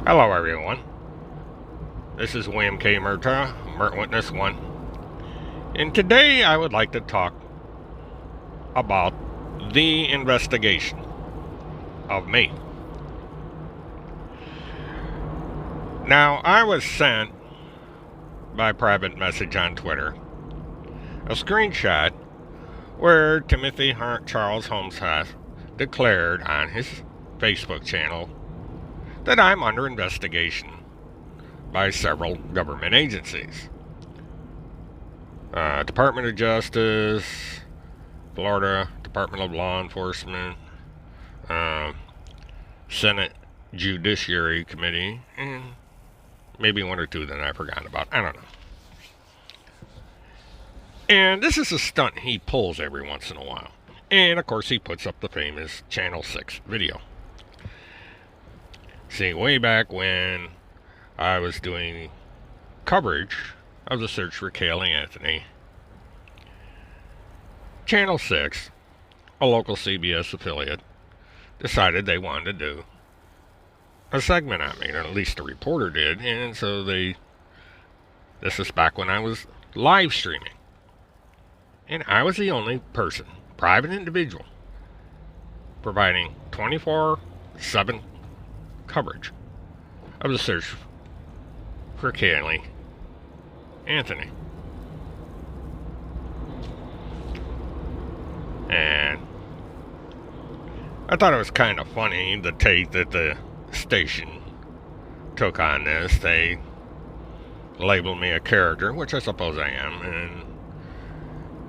Hello everyone, this is William K. Murtaugh, Witness 1, and today I would like to talk about the investigation of me. Now, I was sent by private message on Twitter a screenshot where Timothy Charles Holmseth declared on his Facebook channel that I'm under investigation by several government agencies. Department of Justice, Florida Department of Law Enforcement, Senate Judiciary Committee, and maybe one or two that I forgot about. I don't know. And this is a stunt he pulls every once in a while. And of course he puts up the famous Channel 6 video. See, way back when I was doing coverage of the search for Caylee Anthony, Channel 6, a local CBS affiliate, decided they wanted to do a segment on me, or at least a reporter did, and so this is back when I was live streaming. And I was the only person, private individual, providing 24/7 coverage of the search for Caylee Anthony. And I thought it was kind of funny the take that the station took on this. They labeled me a character, which I suppose I am, and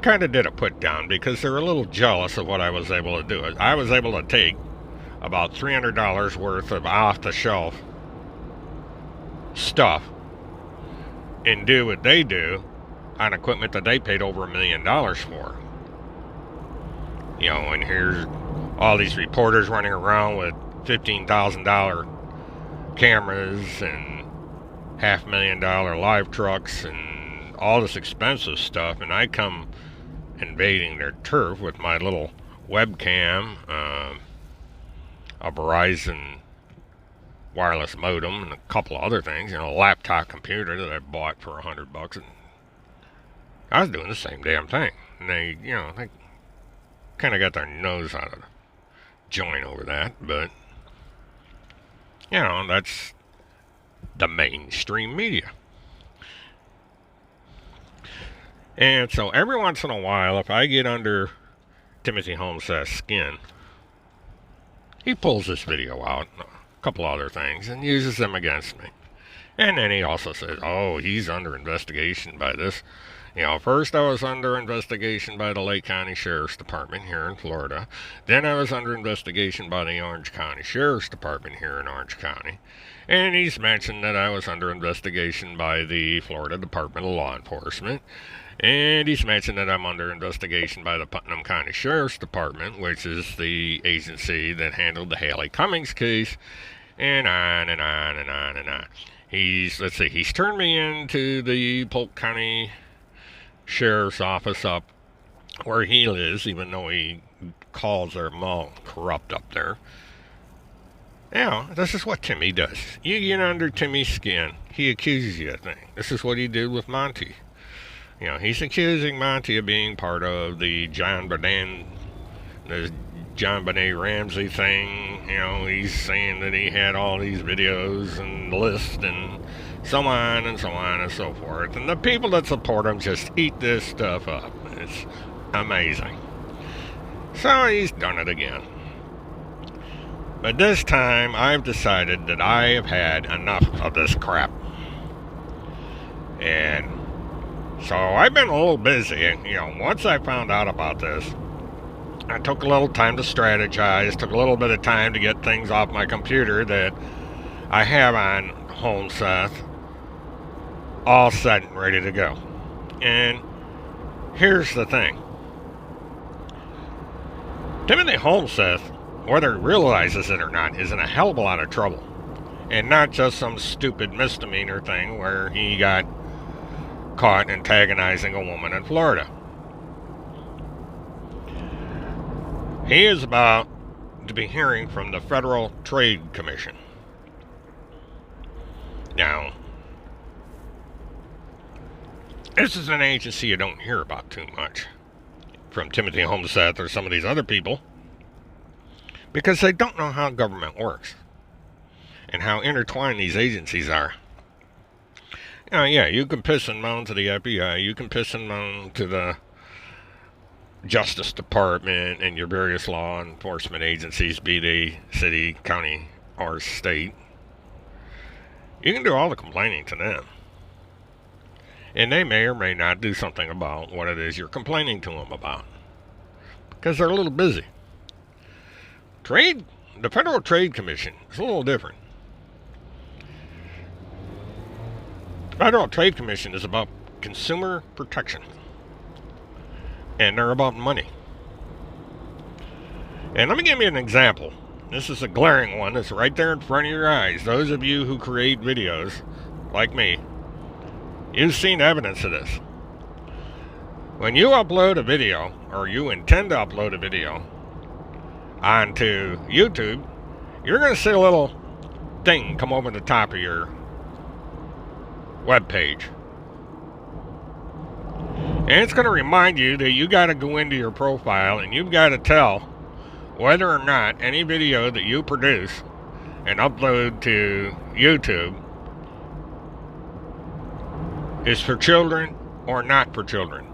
kind of did a put down because they were a little jealous of what I was able to do. I was able to take about $300 worth of off-the-shelf stuff and do what they do on equipment that they paid over $1 million for. You know, and here's all these reporters running around with $15,000 cameras and $500,000 live trucks and all this expensive stuff, and I come invading their turf with my little webcam, a Verizon wireless modem, and a couple of other things, a laptop computer that I bought for $100, and I was doing the same damn thing. And they kind of got their nose out of the joint over that, but that's the mainstream media. And so every once in a while, if I get under Timothy Holmseth's skin, he pulls this video out, and a couple other things, and uses them against me. And then he also says, oh, he's under investigation by this. First I was under investigation by the Lake County Sheriff's Department here in Florida. Then I was under investigation by the Orange County Sheriff's Department here in Orange County. And he's mentioned that I was under investigation by the Florida Department of Law Enforcement. And he's mentioned that I'm under investigation by the Putnam County Sheriff's Department, which is the agency that handled the Haley Cummings case, and on and on and on and on. He's turned me into the Polk County Sheriff's Office up where he lives, even though he calls their mall corrupt up there. This is what Timmy does. You get under Timmy's skin, he accuses you of things. This is what he did with Monty. He's accusing Monty of being part of the John Benet Ramsey thing. He's saying that he had all these videos and lists and so on and so on and so forth. And the people that support him just eat this stuff up. It's amazing. So he's done it again. But this time I've decided that I have had enough of this crap. And so I've been a little busy. Once I found out about this, I took a little time to strategize, took a little bit of time to get things off my computer that I have on Holmseth all set and ready to go. And here's the thing. Timothy Holmseth, whether he realizes it or not, is in a hell of a lot of trouble. And not just some stupid misdemeanor thing where he got caught antagonizing a woman in Florida. He is about to be hearing from the Federal Trade Commission. Now, this is an agency you don't hear about too much from Timothy Holmseth or some of these other people, because they don't know how government works and how intertwined these agencies are. Yeah, you can piss and moan to the FBI, you can piss and moan to the Justice Department and your various law enforcement agencies, be they city, county, or state. You can do all the complaining to them. And they may or may not do something about what it is you're complaining to them about, because they're a little busy. The Federal Trade Commission is a little different. The Federal Trade Commission is about consumer protection. And they're about money. And let me give you an example. This is a glaring one. It's right there in front of your eyes. Those of you who create videos, like me, you've seen evidence of this. When you upload a video, or you intend to upload a video onto YouTube, you're going to see a little thing come over the top of your web page. And it's going to remind you that you got to go into your profile and you've got to tell whether or not any video that you produce and upload to YouTube is for children or not for children.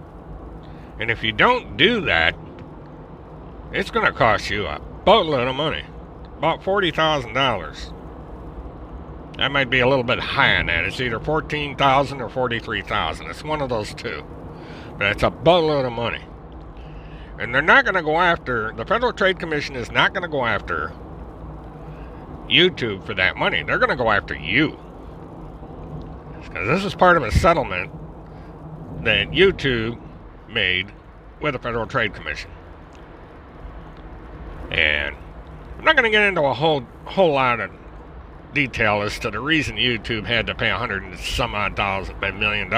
And if you don't do that, it's going to cost you a boatload of money. About $40,000. That might be a little bit high on that. It's either $14,000 or $43,000. It's one of those two. But it's a boatload of money. And they're not going to go after, the Federal Trade Commission is not going to go after YouTube for that money. They're going to go after you. Because this is part of a settlement that YouTube made with the Federal Trade Commission. And I'm not going to get into a whole lot of detail as to the reason YouTube had to pay $100 and some odd million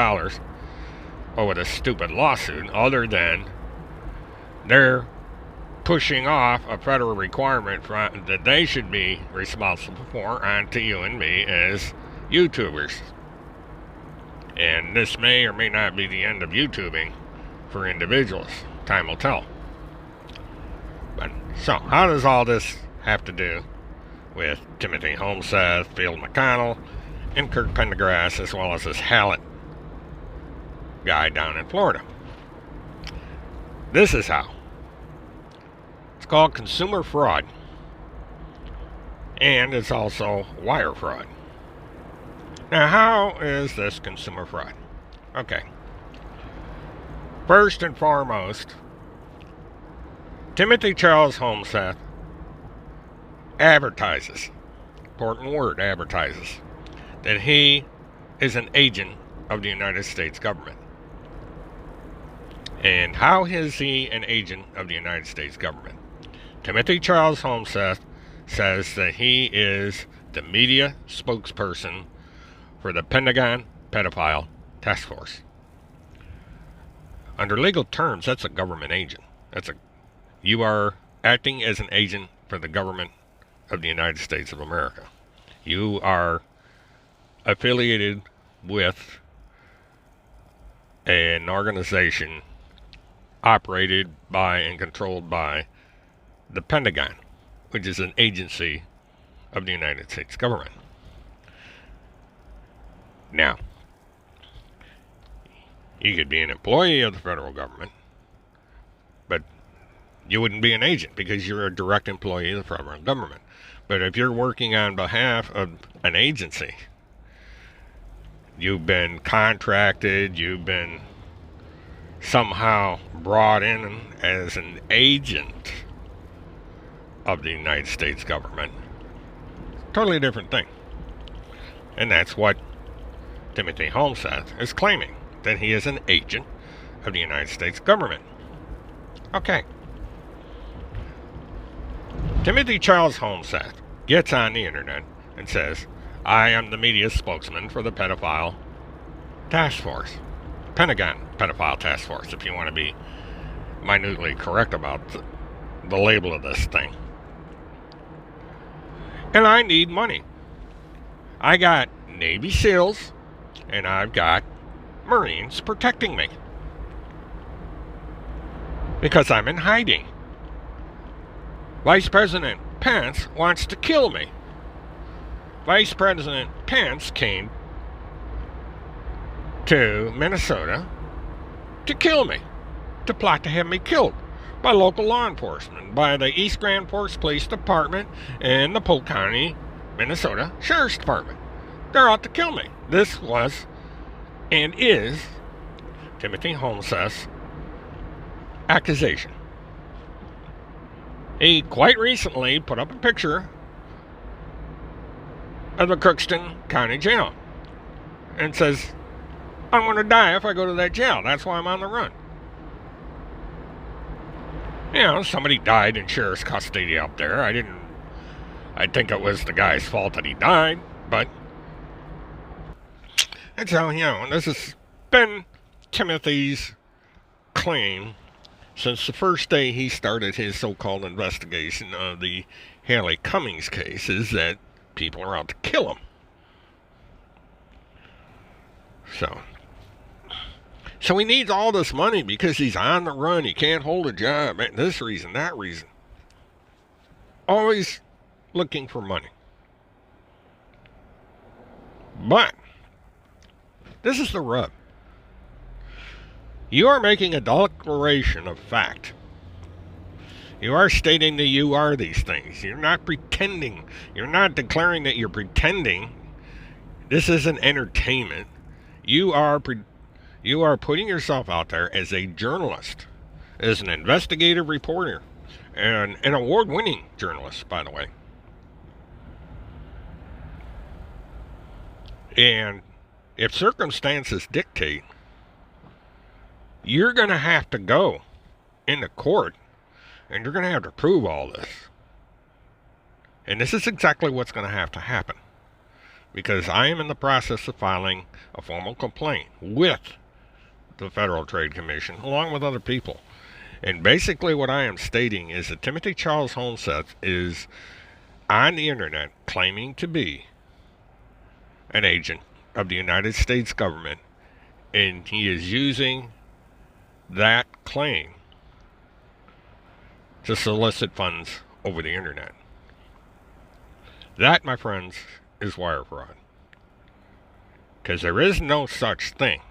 over this stupid lawsuit, other than they're pushing off a federal requirement that they should be responsible for onto you and me as YouTubers. And this may or may not be the end of YouTubing for individuals. Time will tell. But so, how does all this have to do with Timothy Holmseth, Field McConnell, and Kirk Pendergrass, as well as this Hallett guy down in Florida? This is how. It's called consumer fraud. And it's also wire fraud. Now, how is this consumer fraud? Okay. First and foremost, Timothy Charles Holmseth advertises, important word, advertises, that he is an agent of the United States government. And how is he an agent of the United States government? Timothy Charles Holmseth says that he is the media spokesperson for the Pentagon Pedophile Task Force. Under legal terms, that's a government agent. You are acting as an agent for the government of the United States of America. You are affiliated with an organization operated by and controlled by the Pentagon, which is an agency of the United States government. Now, you could be an employee of the federal government, but you wouldn't be an agent because you're a direct employee of the federal government. But if you're working on behalf of an agency, you've been contracted, you've been somehow brought in as an agent of the United States government. Totally different thing. And that's what Timothy Holmseth is claiming, that he is an agent of the United States government. Okay. Timothy Charles Holmseth gets on the internet and says, I am the media spokesman for the Pedophile Task Force. Pentagon Pedophile Task Force, if you want to be minutely correct about the label of this thing. And I need money. I got Navy SEALs and I've got Marines protecting me. Because I'm in hiding. Vice President Pence wants to kill me. Vice President Pence came to Minnesota to kill me, to plot to have me killed by local law enforcement, by the East Grand Forks Police Department and the Polk County, Minnesota Sheriff's Department. They're out to kill me. This was and is Timothy Holmseth's accusation. He quite recently put up a picture of the Crookston County Jail and says, I'm going to die if I go to that jail. That's why I'm on the run. You know, somebody died in sheriff's custody up there. I think it was the guy's fault that he died, but and so, you know, this has been Timothy's claim since the first day he started his so-called investigation of the Haley Cummings case, is that people are out to kill him. So he needs all this money because he's on the run. He can't hold a job. This reason, that reason. Always looking for money. But this is the rub. You are making a declaration of fact. You are stating that you are these things. You're not pretending. You're not declaring that you're pretending. This isn't entertainment. You are putting yourself out there as a journalist, as an investigative reporter, and an award-winning journalist, by the way. And if circumstances dictate, you're going to have to go into court and you're going to have to prove all this. And this is exactly what's going to have to happen, because I am in the process of filing a formal complaint with the Federal Trade Commission along with other people. And basically what I am stating is that Timothy Charles Holmseth is on the internet claiming to be an agent of the United States government, and he is using that claim to solicit funds over the internet. That, my friends, is wire fraud. Because there is no such thing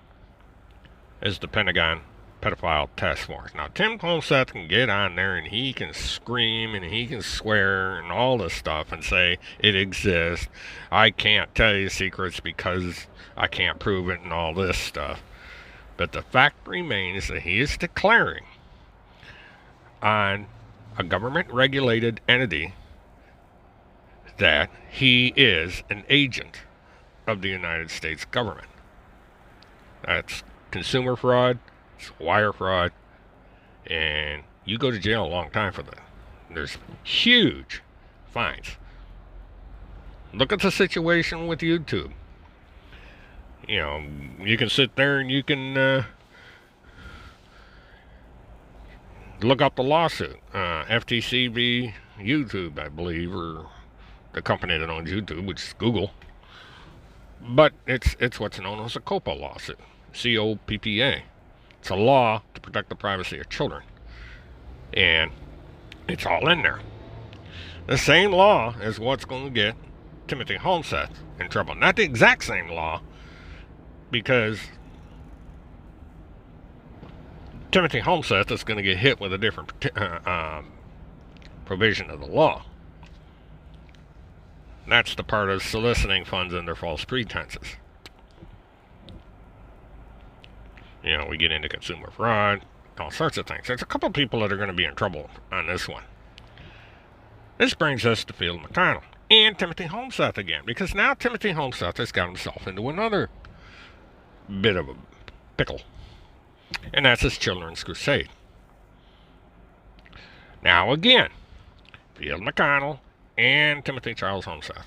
as the Pentagon Pedophile Task Force. Now, Tim Holmseth can get on there and he can scream and he can swear and all this stuff and say it exists. I can't tell you secrets because I can't prove it and all this stuff. But the fact remains that he is declaring on a government-regulated entity that he is an agent of the United States government. That's consumer fraud, it's wire fraud, and you go to jail a long time for that. There's huge fines. Look at the situation with YouTube. You know, you can sit there and you can look up the lawsuit. FTC v. YouTube, I believe, or the company that owns YouTube, which is Google. But it's what's known as a COPPA lawsuit. COPPA. It's a law to protect the privacy of children. And it's all in there. The same law is what's going to get Timothy Holmseth in trouble. Not the exact same law, because Timothy Holmseth is going to get hit with a different provision of the law. That's the part of soliciting funds under false pretenses. You know, we get into consumer fraud, all sorts of things. There's a couple people that are going to be in trouble on this one. This brings us to Field McConnell and Timothy Holmseth again, because now Timothy Holmseth has got himself into another bit of a pickle, and that's his Children's Crusade. Now again, Field McConnell and Timothy Charles Holmseth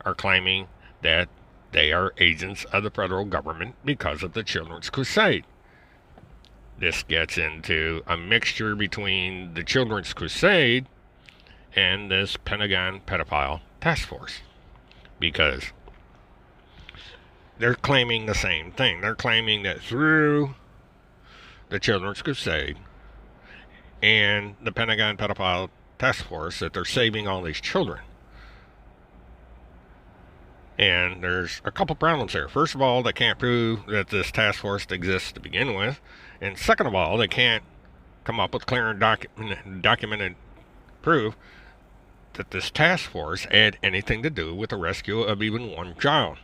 are claiming that they are agents of the federal government because of the Children's Crusade. This gets into a mixture between the Children's Crusade and this Pentagon Pedophile Task Force, because they're claiming the same thing. They're claiming that through the Children's Crusade and the Pentagon Pedophile Task Force that they're saving all these children. And there's a couple problems there. First of all, they can't prove that this task force exists to begin with. And second of all, they can't come up with clear and documented proof that this task force had anything to do with the rescue of even one child.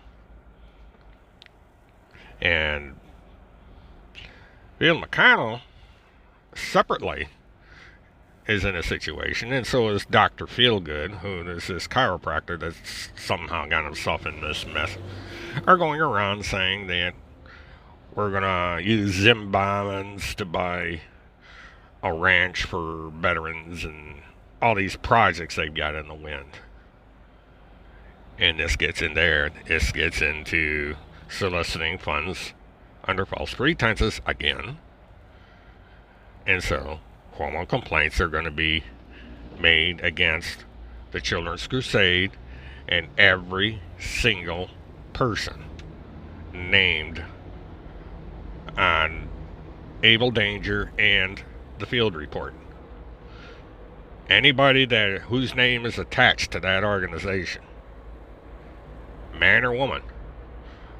And Bill McConnell, separately, is in a situation, and so is Dr. Feelgood, who is this chiropractor that's somehow got himself in this mess, are going around saying that we're going to use Zim bombings to buy a ranch for veterans and all these projects they've got in the wind. And this gets in there. This gets into soliciting funds under false pretenses again. And so formal complaints are going to be made against the Children's Crusade and every single person named on Able Danger and the Field Report. Anybody whose name is attached to that organization, man or woman,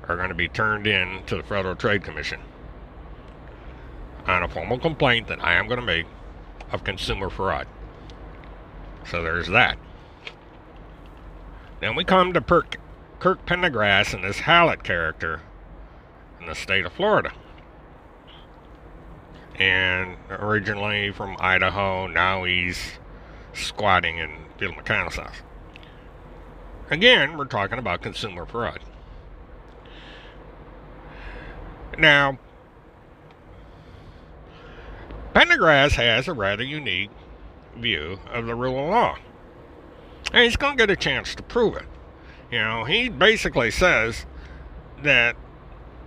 are going to be turned in to the Federal Trade Commission on a formal complaint that I am going to make of consumer fraud. So there's that. Then we come to Kirk Pendergrass and this Hallett character in the state of Florida. And originally from Idaho, now he's squatting in Bill McConnell's house. Again, we're talking about consumer fraud. Now, Pendergrass has a rather unique view of the rule of law. And he's going to get a chance to prove it. You know, he basically says that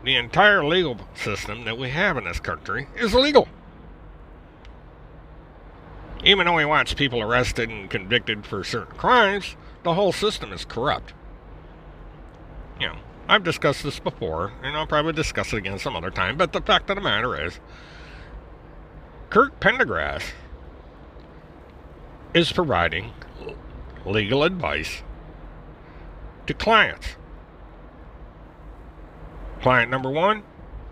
the entire legal system that we have in this country is illegal. Even though he wants people arrested and convicted for certain crimes, the whole system is corrupt. You know, I've discussed this before, and I'll probably discuss it again some other time, but the fact of the matter is, Kirk Pendergrass is providing legal advice to clients. Client number one,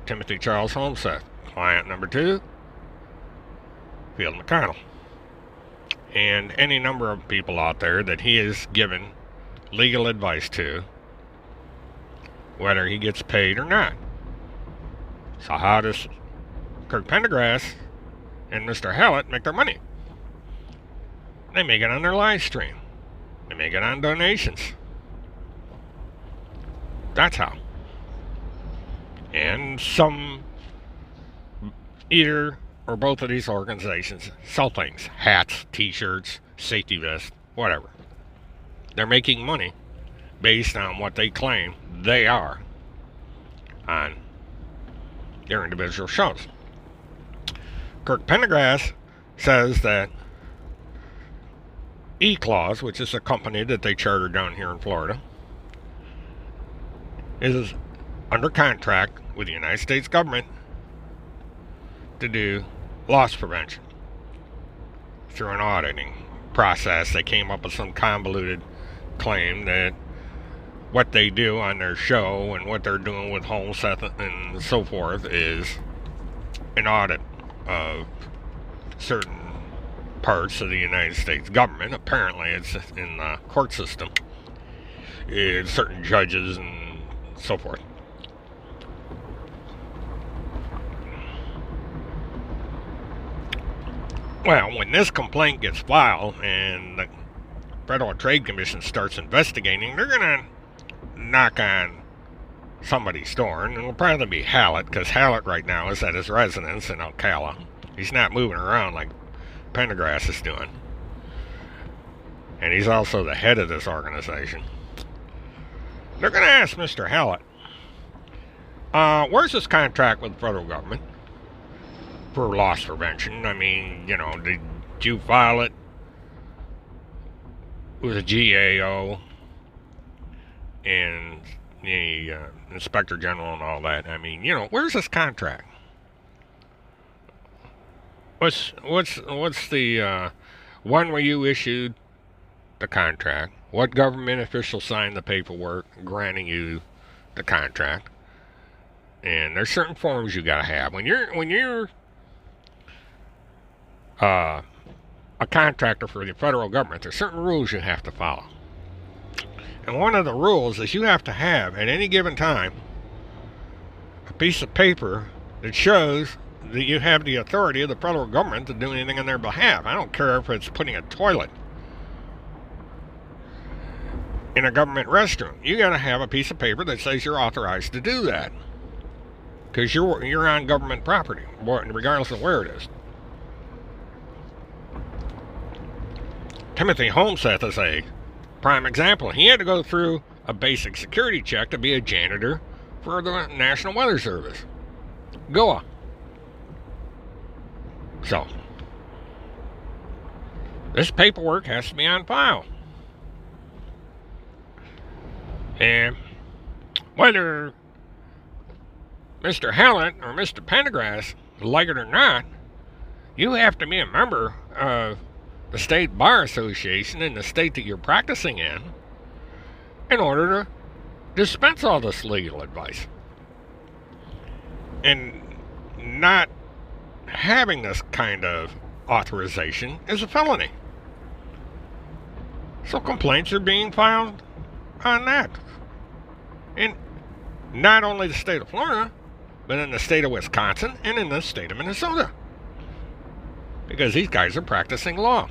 Timothy Charles Holmseth. Client number two, Field McConnell. And any number of people out there that he has given legal advice to, whether he gets paid or not. So how does Kirk Pendergrass and Mr. Hallett make their money? They make it on their live stream. They make it on donations. That's how. And some, either or both of these organizations sell things. Hats, t-shirts, safety vests, whatever. They're making money based on what they claim they are on their individual shows. Kirk Pendergrass says that E-Clause, which is a company that they chartered down here in Florida, is under contract with the United States government to do loss prevention through an auditing process. They came up with some convoluted claim that what they do on their show and what they're doing with Holmseth and so forth is an audit of certain parts of the United States government. Apparently it's in the court system. It's certain judges and so forth. Well, when this complaint gets filed and the Federal Trade Commission starts investigating, they're going to knock on somebody's door, and it'll probably be Hallett, because Hallett right now is at his residence in Ocala. He's not moving around like Pendergrass is doing. And he's also the head of this organization. They're going to ask Mr. Hallett, where's this contract with the federal government for loss prevention? I mean, you know, did you file it with a GAO and the Inspector General and all that. I mean, where's this contract? What's the when were you issued the contract? What government official signed the paperwork granting you the contract? And there's certain forms you gotta have when you're a contractor for the federal government. There's certain rules you have to follow. And one of the rules is you have to have, at any given time, a piece of paper that shows that you have the authority of the federal government to do anything on their behalf. I don't care if it's putting a toilet in a government restroom. You got to have a piece of paper that says you're authorized to do that, because you're on government property, regardless of where it is. Timothy Holmseth is a prime example. He had to go through a basic security check to be a janitor for the National Weather Service, GOA. So, this paperwork has to be on file. And whether Mr. Hallett or Mr. Pendergrass like it or not, you have to be a member of the State Bar Association in the state that you're practicing in order to dispense all this legal advice. And not having this kind of authorization is a felony. So complaints are being filed on that. In not only the state of Florida, but in the state of Wisconsin and in the state of Minnesota. Because these guys are practicing law.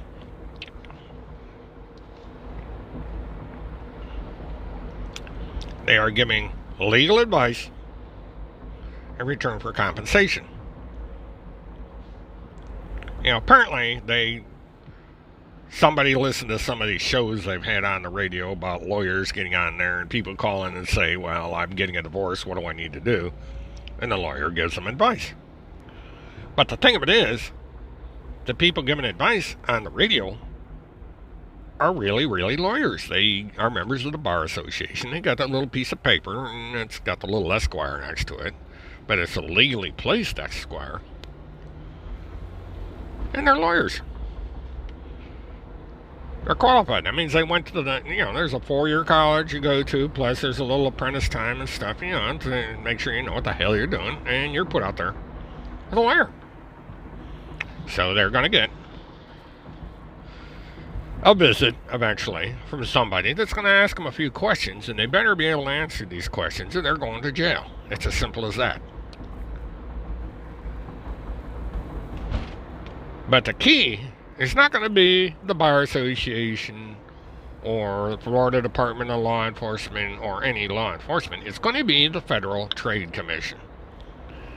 They are giving legal advice in return for compensation. Apparently somebody listened to some of these shows they've had on the radio about lawyers getting on there and people call in and say, well, I'm getting a divorce, what do I need to do? And the lawyer gives them advice. But the thing of it is, the people giving advice on the radio are really, really lawyers. They are members of the Bar Association. They got that little piece of paper, and it's got the little Esquire next to it. But it's a legally placed Esquire. And they're lawyers. They're qualified. That means they went to there's a 4-year college you go to, plus there's a little apprentice time and stuff, to make sure you know what the hell you're doing, and you're put out there as a lawyer. So they're going to get a visit eventually from somebody that's going to ask them a few questions, and they better be able to answer these questions or they're going to jail. It's as simple as that. But the key is not going to be the Bar Association or the Florida Department of Law Enforcement or any law enforcement. It's going to be the Federal Trade Commission.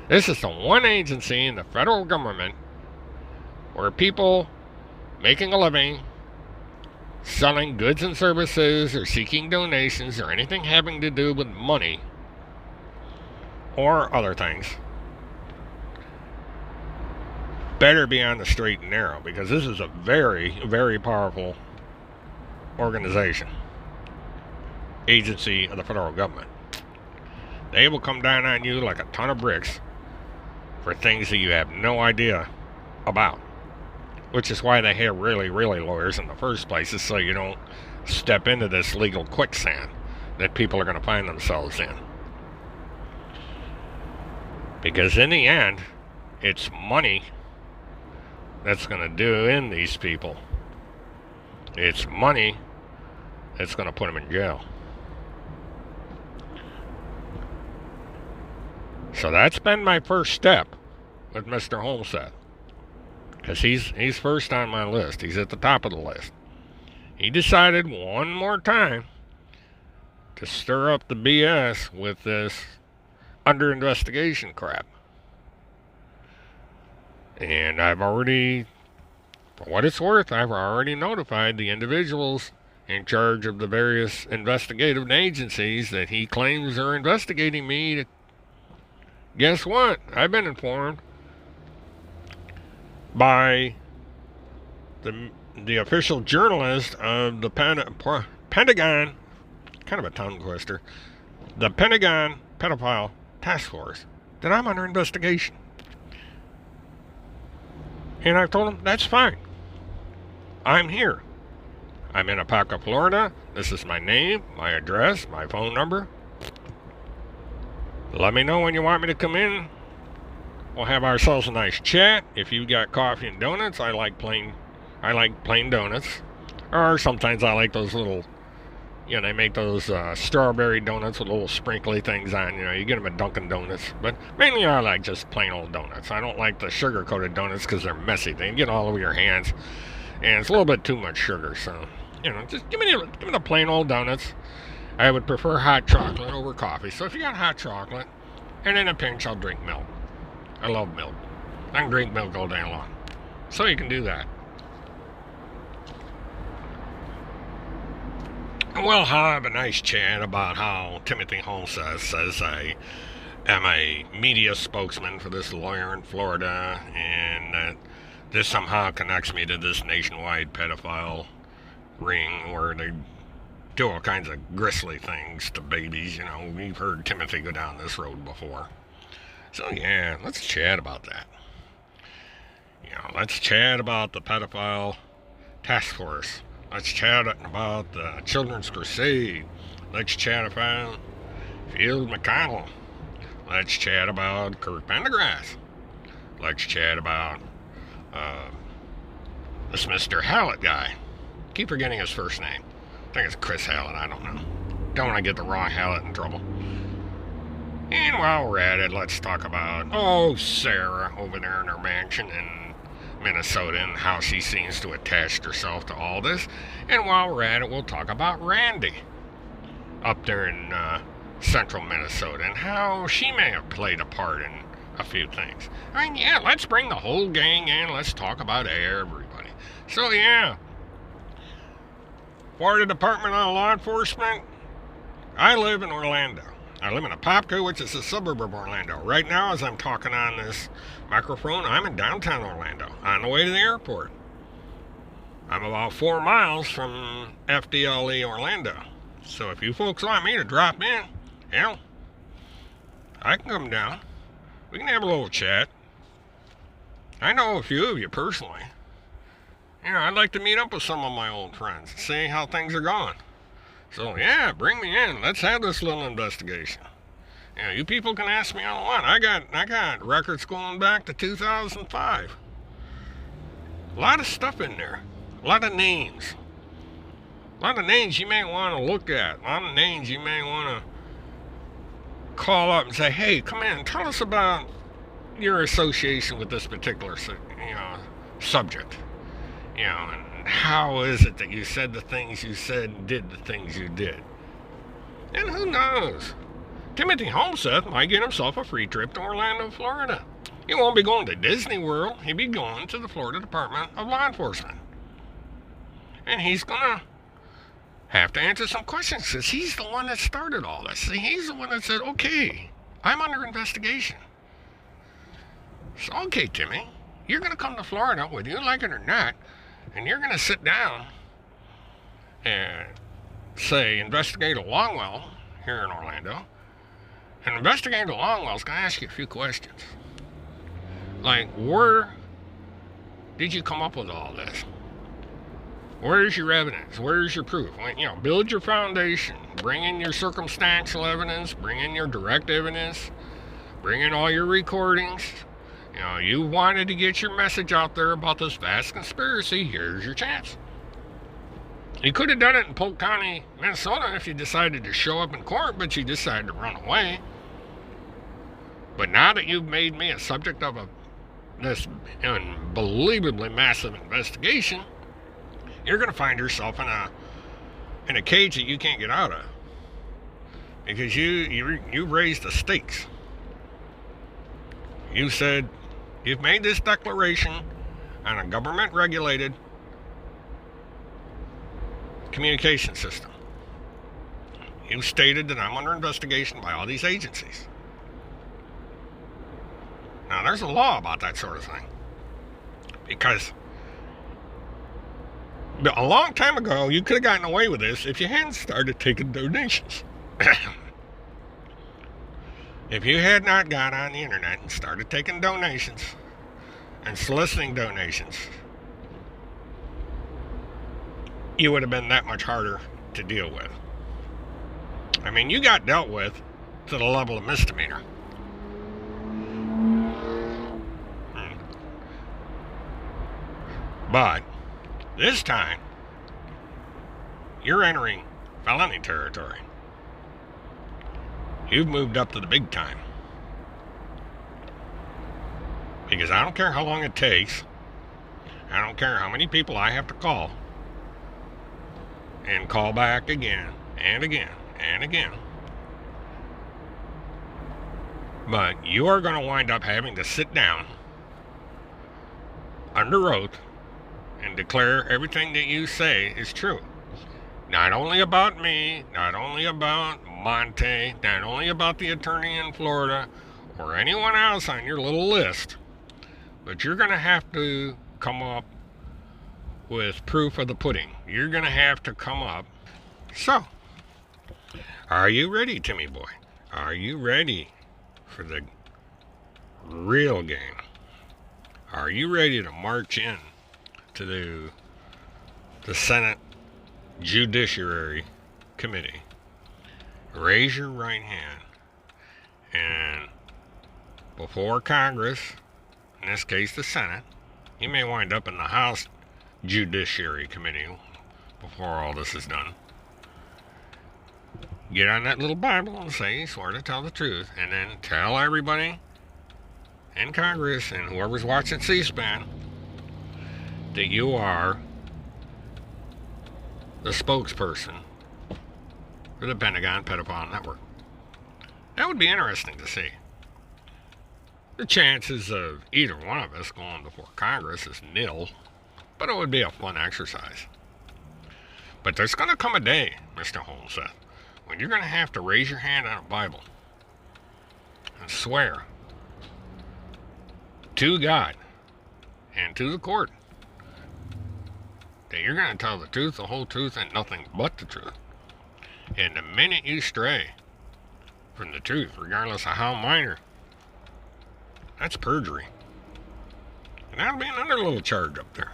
This is the one agency in the federal government where people making a living selling goods and services or seeking donations or anything having to do with money or other things better be on the straight and narrow, because this is a very, very powerful organization, agency of the federal government. They will come down on you like a ton of bricks for things that you have no idea about, which is why they have really, really lawyers in the first place, is so you don't step into this legal quicksand that people are going to find themselves in. Because in the end, it's money that's going to do in these people. It's money that's going to put them in jail. So that's been my first step with Mr. Holmseth. Because he's first on my list. He's at the top of the list. He decided one more time to stir up the BS with this under investigation crap. And I've already, for what it's worth, I've already notified the individuals in charge of the various investigative agencies that he claims are investigating me. Guess what? I've been informed by the official journalist of the Pentagon, kind of a tongue twister, the Pentagon Pedophile Task Force that I'm under investigation. And I told him, that's fine. I'm here. I'm in Apopka, Florida. This is my name, my address, my phone number. Let me know when you want me to come in. We'll have ourselves a nice chat. If you got coffee and donuts, I like plain donuts. Or sometimes I like those little, they make those strawberry donuts with little sprinkly things on. You get them at Dunkin' Donuts. But mainly I like just plain old donuts. I don't like the sugar-coated donuts because they're messy. They get all over your hands. And it's a little bit too much sugar. So, just give me the plain old donuts. I would prefer hot chocolate over coffee. So if you got hot chocolate, and in a pinch, I'll drink milk. I love milk. I can drink milk all day long. So you can do that. We'll have a nice chat about how Timothy Holmseth says I am a media spokesman for this lawyer in Florida, and that this somehow connects me to this nationwide pedophile ring where they do all kinds of grisly things to babies. We've heard Timothy go down this road before. So yeah, let's chat about that. Let's chat about the pedophile task force. Let's chat about the Children's Crusade. Let's chat about Field McConnell. Let's chat about Kirk Pendergrass. Let's chat about this Mr. Hallett guy. Keep forgetting his first name. I think it's Chris Hallett, I don't know. Don't want to get the wrong Hallett in trouble. And while we're at it, let's talk about, Sarah over there in her mansion in Minnesota and how she seems to attach herself to all this. And while we're at it, we'll talk about Randy up there in central Minnesota and how she may have played a part in a few things. Let's bring the whole gang in. Let's talk about everybody. So, Florida Department of Law Enforcement, I live in Orlando. I live in Apopka, which is a suburb of Orlando. Right now, as I'm talking on this microphone, I'm in downtown Orlando, on the way to the airport. I'm about 4 miles from FDLE Orlando. So if you folks want me to drop in, I can come down. We can have a little chat. I know a few of you personally. I'd like to meet up with some of my old friends and see how things are going. So, bring me in. Let's have this little investigation. You people can ask me all you want. I got records going back to 2005. A lot of stuff in there. A lot of names. A lot of names you may want to look at. A lot of names you may want to call up and say, hey, come in, tell us about your association with this particular, subject. And how is it that you said the things you said and did the things you did? And who knows? Timothy Holmseth might get himself a free trip to Orlando, Florida. He won't be going to Disney World. He'll be going to the Florida Department of Law Enforcement. And he's going to have to answer some questions because he's the one that started all this. See, he's the one that said, okay, I'm under investigation. So, okay, Timmy, you're going to come to Florida, whether you like it or not, and you're going to sit down and say, Investigator Longwell here in Orlando. And Investigator Longwell's going to ask you a few questions. Like, where did you come up with all this? Where's your evidence? Where's your proof? Build your foundation. Bring in your circumstantial evidence. Bring in your direct evidence. Bring in all your recordings. You wanted to get your message out there about this vast conspiracy. Here's your chance. You could have done it in Polk County, Minnesota, if you decided to show up in court, but you decided to run away. But now that you've made me a subject of this unbelievably massive investigation, you're going to find yourself in a cage that you can't get out of. Because you raised the stakes. You said, you've made this declaration on a government-regulated communication system. You stated that I'm under investigation by all these agencies. Now, there's a law about that sort of thing. Because a long time ago, you could have gotten away with this if you hadn't started taking donations. If you had not got on the internet and started taking donations and soliciting donations, you would have been that much harder to deal with. I mean, you got dealt with to the level of misdemeanor. But this time, you're entering felony territory. You've moved up to the big time. Because I don't care how long it takes. I don't care how many people I have to call. And call back again and again and again. But you are going to wind up having to sit down under oath and declare everything that you say is true. Not only about me, not only about Monte, not only about the attorney in Florida, or anyone else on your little list, but you're going to have to come up with proof of the pudding. You're going to have to come up. So, are you ready, Timmy boy? Are you ready for the real game? Are you ready to march in to the Senate Judiciary Committee? Raise your right hand, and before Congress, in this case the Senate, you may wind up in the House Judiciary Committee before all this is done. Get on that little Bible and say you swear to tell the truth, and then tell everybody in Congress and whoever's watching C-SPAN that you are the spokesperson for the Pentagon Pedophile Network. That would be interesting to see. The chances of either one of us going before Congress is nil, but it would be a fun exercise. But there's going to come a day, Mr. Holmseth, when you're going to have to raise your hand on a Bible and swear to God and to the court that you're going to tell the truth, the whole truth, and nothing but the truth. And the minute you stray from the truth, regardless of how minor, that's perjury. And that'll be another little charge up there.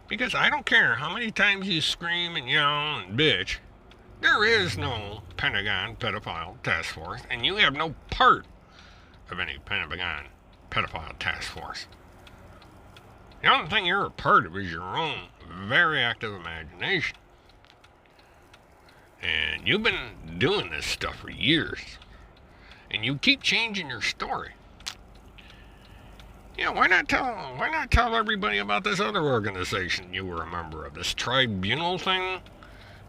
Because I don't care how many times you scream and yell and bitch, there is no Pentagon Pedophile Task Force, and you have no part of any Pentagon Pedophile Task Force. The only thing you're a part of is your own very active imagination. And you've been doing this stuff for years. And you keep changing your story. Yeah, why not tell everybody about this other organization you were a member of? This tribunal thing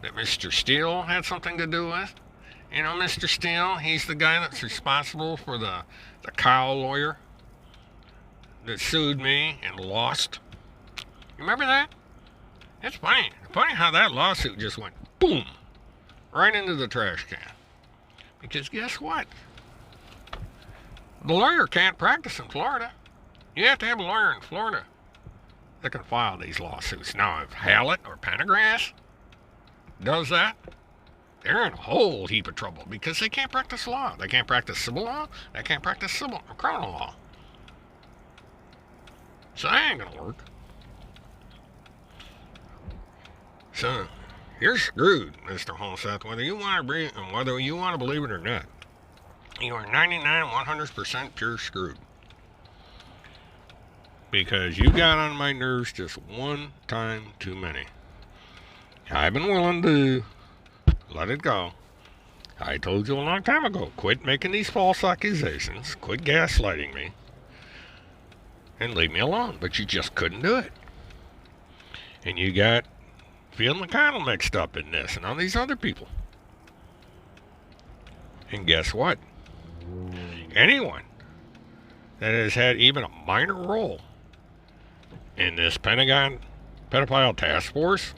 that Mr. Steele had something to do with? You know, Mr. Steele, he's the guy that's responsible for the cow lawyer that sued me and lost. You remember that? It's funny. Funny how that lawsuit just went boom, right into the trash can. Because guess what? The lawyer can't practice in Florida. You have to have a lawyer in Florida that can file these lawsuits. Now, if Hallett or Pendergrass does that, they're in a whole heap of trouble because they can't practice law. They can't practice civil law. They can't practice civil or criminal law. So that ain't gonna work. So you're screwed, Mr. Holmseth, whether you want to believe it or not. You are 99, 100% pure screwed. Because you got on my nerves just one time too many. I've been willing to let it go. I told you a long time ago, quit making these false accusations, quit gaslighting me, and leave me alone. But you just couldn't do it. And you got Phil McConnell mixed up in this and all these other people. And guess what? Anyone that has had even a minor role in this Pentagon Pedophile Task Force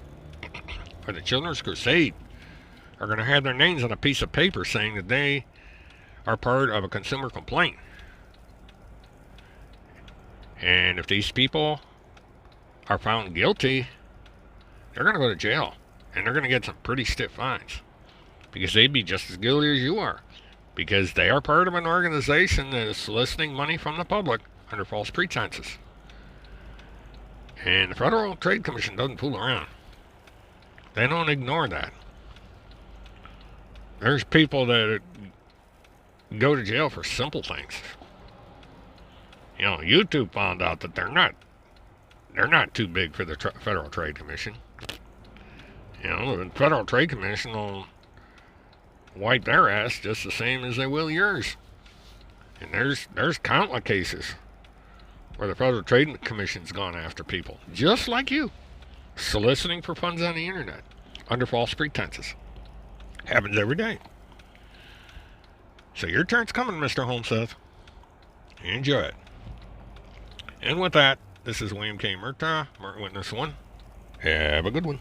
for the Children's Crusade are going to have their names on a piece of paper saying that they are part of a consumer complaint. And if these people are found guilty, they're going to go to jail. And they're going to get some pretty stiff fines. Because they'd be just as guilty as you are. because they are part of an organization that is soliciting money from the public under false pretenses. And the Federal Trade Commission doesn't fool around. They don't ignore that. There's people that go to jail for simple things. You know, YouTube found out that they're not too big for the Federal Trade Commission. You know, the Federal Trade Commission will wipe their ass just the same as they will yours. And there's countless cases where the Federal Trade Commission's gone after people, just like you, soliciting for funds on the internet under false pretenses. Happens every day. So your turn's coming, Mr. Holmseth. Enjoy it. And with that, this is William K. Murtaugh, Martin Witness 1. Have a good one.